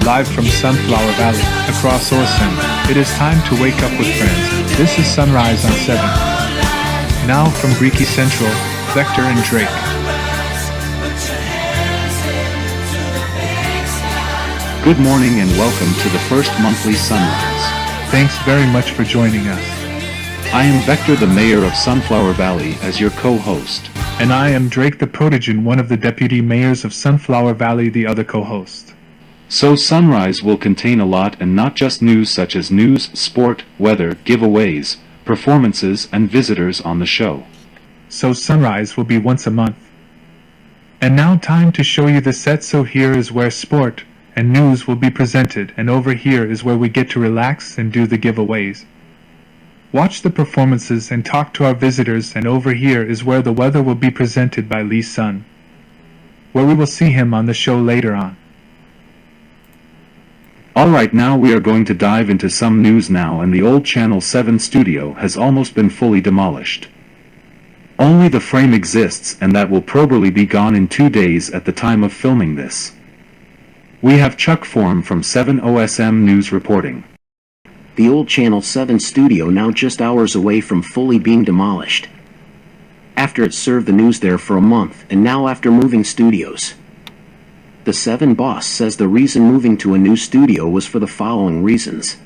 live from Sunflower Valley, across Orson. It is time to wake up with friends. This is Sunrise on 7. Now from Greeky Central, Vector and Drake. Good morning and welcome to the first monthly Sunrise. Thanks very much for joining us. I am Vector, the mayor of Sunflower Valley, as your co-host. And I am Drake the Protogen, one of the deputy mayors of Sunflower Valley, the other co-host. So Sunrise will contain a lot, and not just news such as news, sport, weather, giveaways, performances and visitors on the show. So Sunrise will be once a month. And now time to show you the set. So here is where sport and news will be presented, and over here is where we get to relax and do the giveaways. Watch the performances and talk to our visitors, and over here is where the weather will be presented by Lee Sun, where we will see him on the show later on. Alright, now we are going to dive into some news now, and the old Channel 7 studio has almost been fully demolished. Only the frame exists, and that will probably be gone in 2 days at the time of filming this. We have Chuck Form from 7OSM News reporting. The old Channel 7 studio now just hours away from fully being demolished. After it served the news there for a month, and now after moving studios. The 7 boss says the reason moving to a new studio was for the following reasons.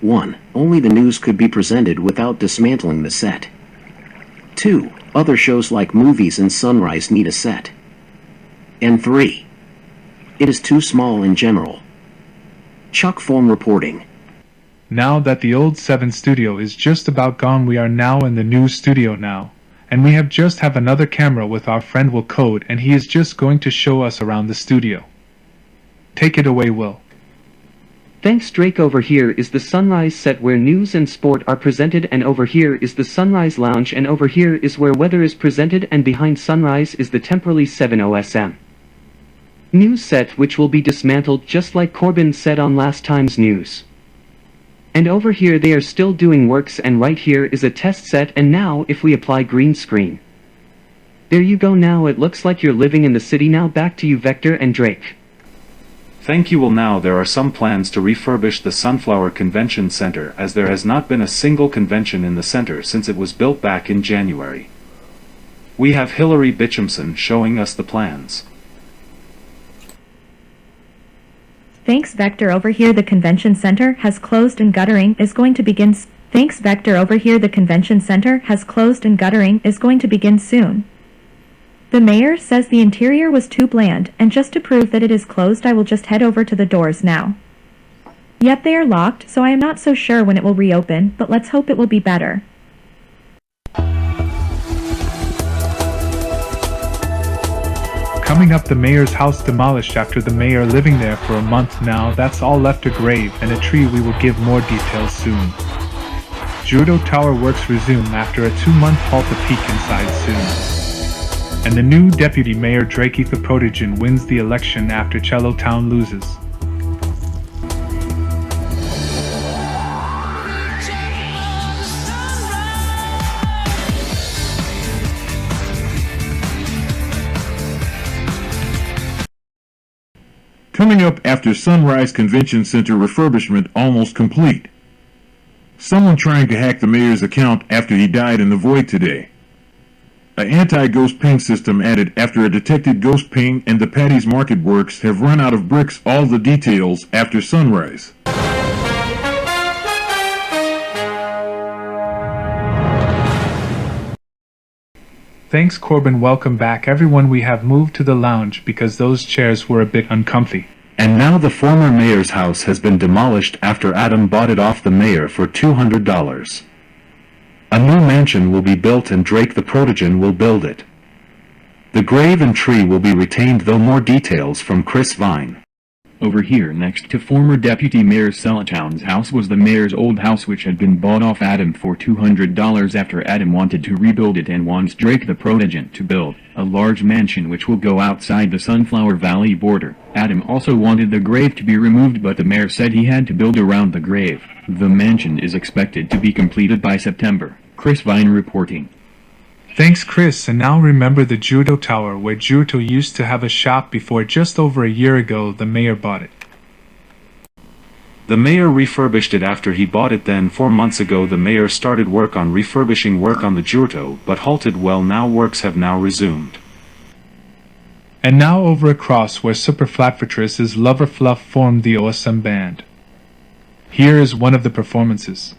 1. Only the news could be presented without dismantling the set. 2. Other shows like movies and Sunrise need a set. And 3. It is too small in general. Chuck Form reporting. Now that the old 7 studio is just about gone, we are now in the new studio now. And we have another camera with our friend Will Code, and he is just going to show us around the studio. Take it away, Will. Thanks, Drake. Over here is the Sunrise set where news and sport are presented, and over here is the Sunrise Lounge, and over here is where weather is presented, and behind Sunrise is the temporary 7OSM news set, which will be dismantled just like Corbin said on last time's news. And over here they are still doing works, and right here is a test set, and now if we apply green screen. There you go, now it looks like you're living in the city. Now back to you, Vector and Drake. Thank you. Well, now there are some plans to refurbish the Sunflower Convention Center, as there has not been a single convention in the center since it was built back in January. We have Hillary Bitchamson showing us the plans. Thanks, Vector. Over here the convention center has closed and guttering is going to begin. Thanks, Vector. Over here the convention center has closed and guttering is going to begin soon. The mayor says the interior was too bland, and just to prove that it is closed I will just head over to the doors now. Yep, they are locked, so I am not so sure when it will reopen, but let's hope it will be better. Coming up, the mayor's house demolished after the mayor living there for a month now. That's all left a grave and a tree. We will give more details soon. Judo Tower works resume after a 2-month halt to peak inside soon. And the new deputy mayor Drakey the Protogen wins the election after Cello Town loses. Coming up after Sunrise Convention Center refurbishment almost complete. Someone trying to hack the mayor's account after he died in the void today. An anti-ghost ping system added after a detected ghost ping, and the Patty's Market Works have run out of bricks. All the details after Sunrise. Thanks, Corbin. Welcome back, everyone. We have moved to the lounge because those chairs were a bit uncomfy. And now the former mayor's house has been demolished after Adam bought it off the mayor for $200. A new mansion will be built, and Drake the Protogen will build it. The grave and tree will be retained, though. More details from Chris Vine. Over here next to former Deputy Mayor Selatown's house was the mayor's old house, which had been bought off Adam for $200 after Adam wanted to rebuild it and wants Drake the Protogen to build a large mansion which will go outside the Sunflower Valley border. Adam also wanted the grave to be removed, but the mayor said he had to build around the grave. The mansion is expected to be completed by September. Chris Vine reporting. Thanks, Chris. And now remember the Judo Tower, where Judo used to have a shop before. Just over a year ago the mayor bought it. The mayor refurbished it after he bought it. Then 4 months ago the mayor started work on refurbishing work on the Jurto, but halted. Well, now works have now resumed. And now over across where Super Flatfortress's Lover Fluff formed the OSM band. Here is one of the performances.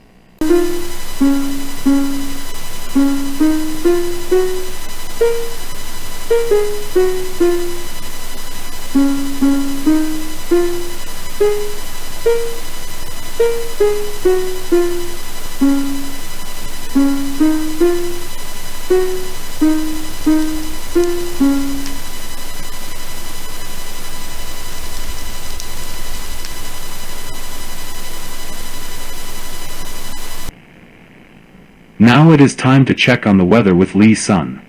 Now it is time to check on the weather with Lee Sun.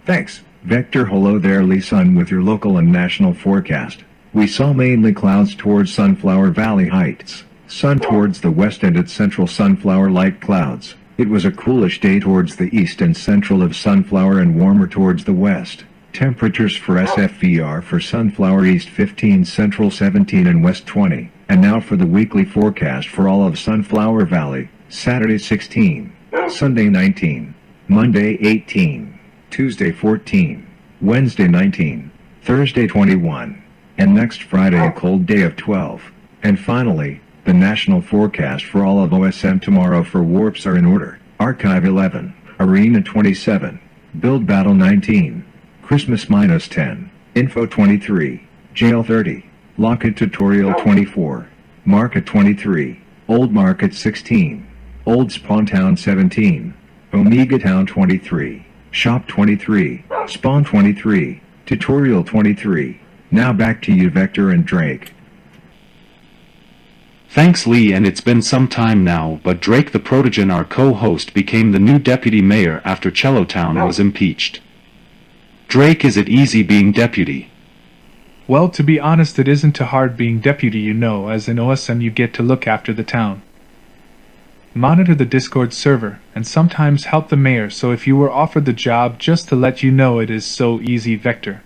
Thanks, Vector. Hello there, Lee Sun with your local and national forecast. We saw mainly clouds towards Sunflower Valley Heights, sun towards the west and at central Sunflower light clouds. It was a coolish day towards the east and central of Sunflower and warmer towards the west. Temperatures for SFVR for Sunflower East 15, Central 17 and West 20. And now for the weekly forecast for all of Sunflower Valley. Saturday 16, Sunday 19, Monday 18, Tuesday 14, Wednesday 19, Thursday 21, and next Friday a cold day of 12. And finally, the national forecast for all of OSM tomorrow for warps are in order. Archive 11, Arena 27, Build Battle 19, Christmas -10, Info 23, Jail 30, Locket Tutorial 24, Market 23, Old Market 16, Old Spawn Town 17, Omega Town 23, Shop 23, Spawn 23, Tutorial 23. Now back to you, Vector and Drake. Thanks, Lee. And it's been some time now, but Drake the Protogen, our co-host, became the new deputy mayor after Cello Town was impeached. Drake, is it easy being deputy? Well, to be honest, it isn't too hard being deputy, you know. As in OSM you get to look after the town, monitor the Discord server, and sometimes help the mayor. So if you were offered the job, just to let you know, it is so easy, Vector.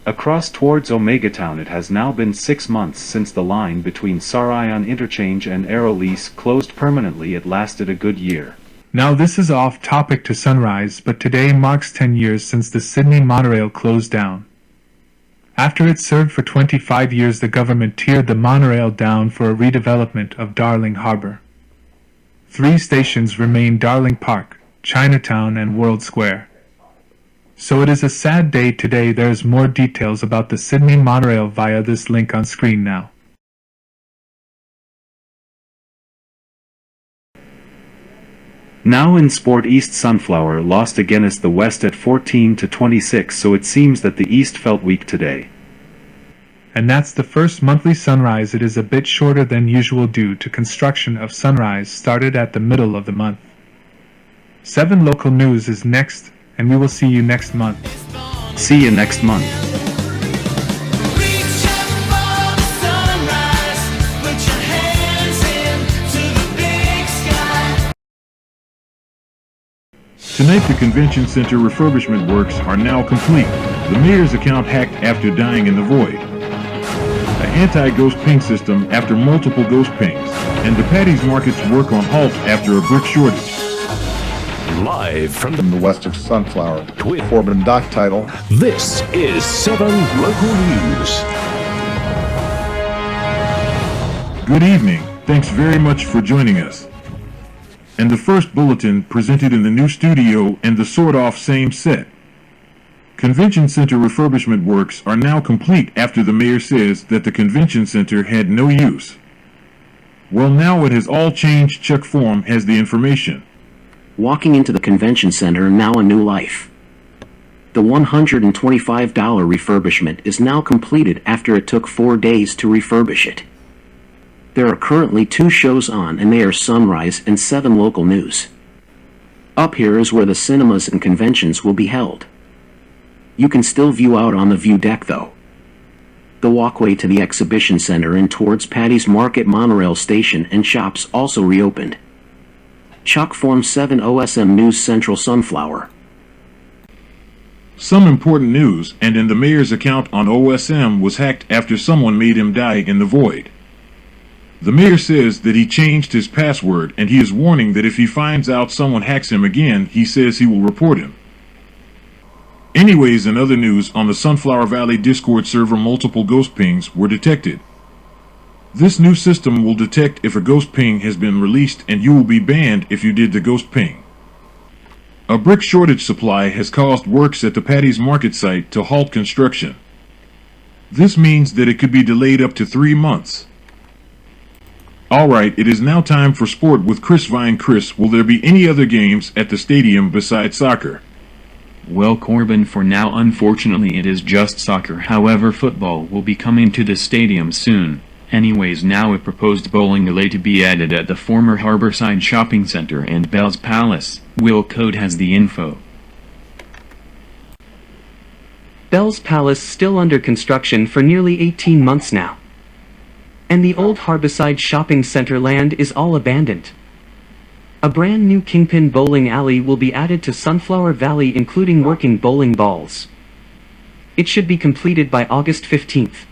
Across towards Omega Town, it has now been 6 months since the line between Sarayon Interchange and Aerolease closed permanently. It lasted a good year. Now this is off topic to Sunrise, but today marks 10 years since the Sydney monorail closed down. After it served for 25 years, the government teared the monorail down for a redevelopment of Darling Harbour. 3 stations remain: Darling Park, Chinatown and World Square. So it is a sad day today. There's more details about the Sydney monorail via this link on screen now. Now in sport, East Sunflower lost against the West at 14-26, so it seems that the East felt weak today. And that's the first monthly Sunrise. It is a bit shorter than usual due to construction of Sunrise started at the middle of the month. 7 local news is next, and we will see you next month. See you next month. Tonight the convention center refurbishment works are now complete. The mayor's account hacked after dying in the void. An anti-ghost ping system after multiple ghost pings. And the Patty's Market's work on halt after a brick shortage. Live from the west of Sunflower, Forbidden Dock title. This is 7 Local News. Good evening. Thanks very much for joining us. And the first bulletin presented in the new studio and the sort-off same set. Convention center refurbishment works are now complete after the mayor says that the convention center had no use. Well, now it has all changed. Chuck Form has the information. Walking into the convention center, now a new life. The $125 refurbishment is now completed after it took 4 days to refurbish it. There are currently 2 shows on, and they are Sunrise and 7 local news. Up here is where the cinemas and conventions will be held. You can still view out on the view deck though. The walkway to the exhibition center and towards Patty's Market monorail station and shops also reopened. Chalk Form 7 OSM News Central Sunflower. Some important news, and in the mayor's account on OSM was hacked after someone made him die in the void. The mayor says that he changed his password, and he is warning that if he finds out someone hacks him again, he says he will report him. Anyways, in other news, on the Sunflower Valley Discord server multiple ghost pings were detected. This new system will detect if a ghost ping has been released, and you will be banned if you did the ghost ping. A brick shortage supply has caused works at the Patty's Market site to halt construction. This means that it could be delayed up to 3 months. Alright, it is now time for sport with Chris Vine. Chris, will there be any other games at the stadium besides soccer? Well, Corbin, for now unfortunately it is just soccer. However, football will be coming to the stadium soon. Anyways, now a proposed bowling alley to be added at the former Harborside Shopping Center and Bell's Palace. Will Code has the info. Bell's Palace still under construction for nearly 18 months now. And the old Harborside Shopping Center land is all abandoned. A brand new Kingpin bowling alley will be added to Sunflower Valley, including working bowling balls. It should be completed by August 15th.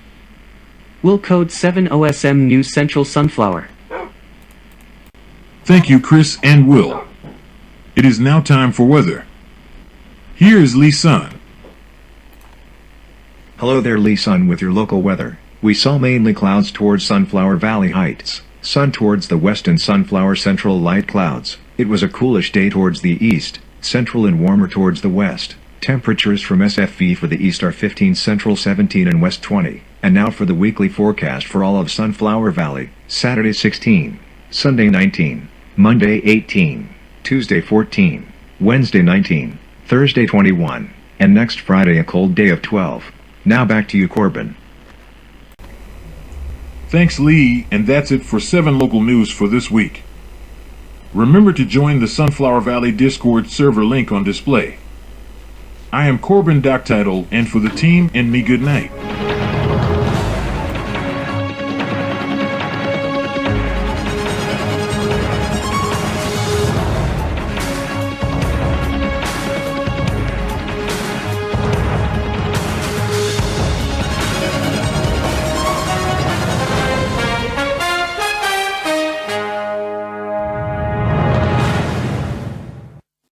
Will Code 7 OSM News Central Sunflower. Thank you, Chris and Will. It is now time for weather. Here is Lee Sun. Hello there, Lee Sun with your local weather. We saw mainly clouds towards Sunflower Valley Heights, sun towards the west and Sunflower Central light clouds. It was a coolish day towards the east, central and warmer towards the west. Temperatures from SFV for the east are 15, central 17 and west 20. And now for the weekly forecast for all of Sunflower Valley. Saturday 16, Sunday 19, Monday 18, Tuesday 14, Wednesday 19, Thursday 21, and next Friday a cold day of 12. Now back to you, Corbin. Thanks, Lee, and that's it for 7 local news for this week. Remember to join the Sunflower Valley Discord server link on display. I am Corbin Doctitle, and for the team and me, good night.